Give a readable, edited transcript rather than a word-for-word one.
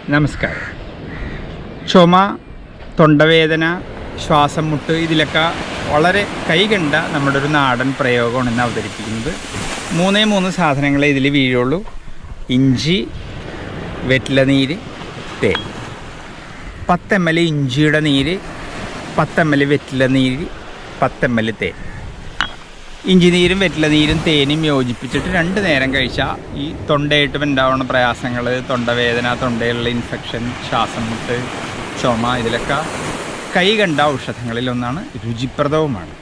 നമസ്കാരം. ചുമ, തൊണ്ടവേദന, ശ്വാസം മുട്ട് ഇതിലൊക്കെ വളരെ കൈകണ്ട നമ്മുടെ ഒരു നാടൻ പ്രയോഗമാണ് ഇന്ന് അവതരിപ്പിക്കുന്നത്. 3 സാധനങ്ങളെ ഇതിൽ വീഴുള്ളൂ. ഇഞ്ചി, വെറ്റിലനീര്, തേൻ. 10 ml ഇഞ്ചിയുടെ നീര്, 10 ml വെറ്റിലനീര്, 10 ml തേൻ. ഇഞ്ചി നീരും വെറ്റിലനീരും തേനും യോജിപ്പിച്ചിട്ട് 2 നേരം കഴിച്ചാൽ ഈ തൊണ്ടയായിട്ട് ഉണ്ടാവുന്ന പ്രയാസങ്ങൾ, തൊണ്ടവേദന, തൊണ്ടയിലുള്ള ഇൻഫെക്ഷൻ, ശ്വാസം മുട്ട്, ചുമ ഇതിലൊക്കെ കൈകണ്ട ഔഷധങ്ങളിലൊന്നാണ്. രുചിപ്രദവുമാണ്.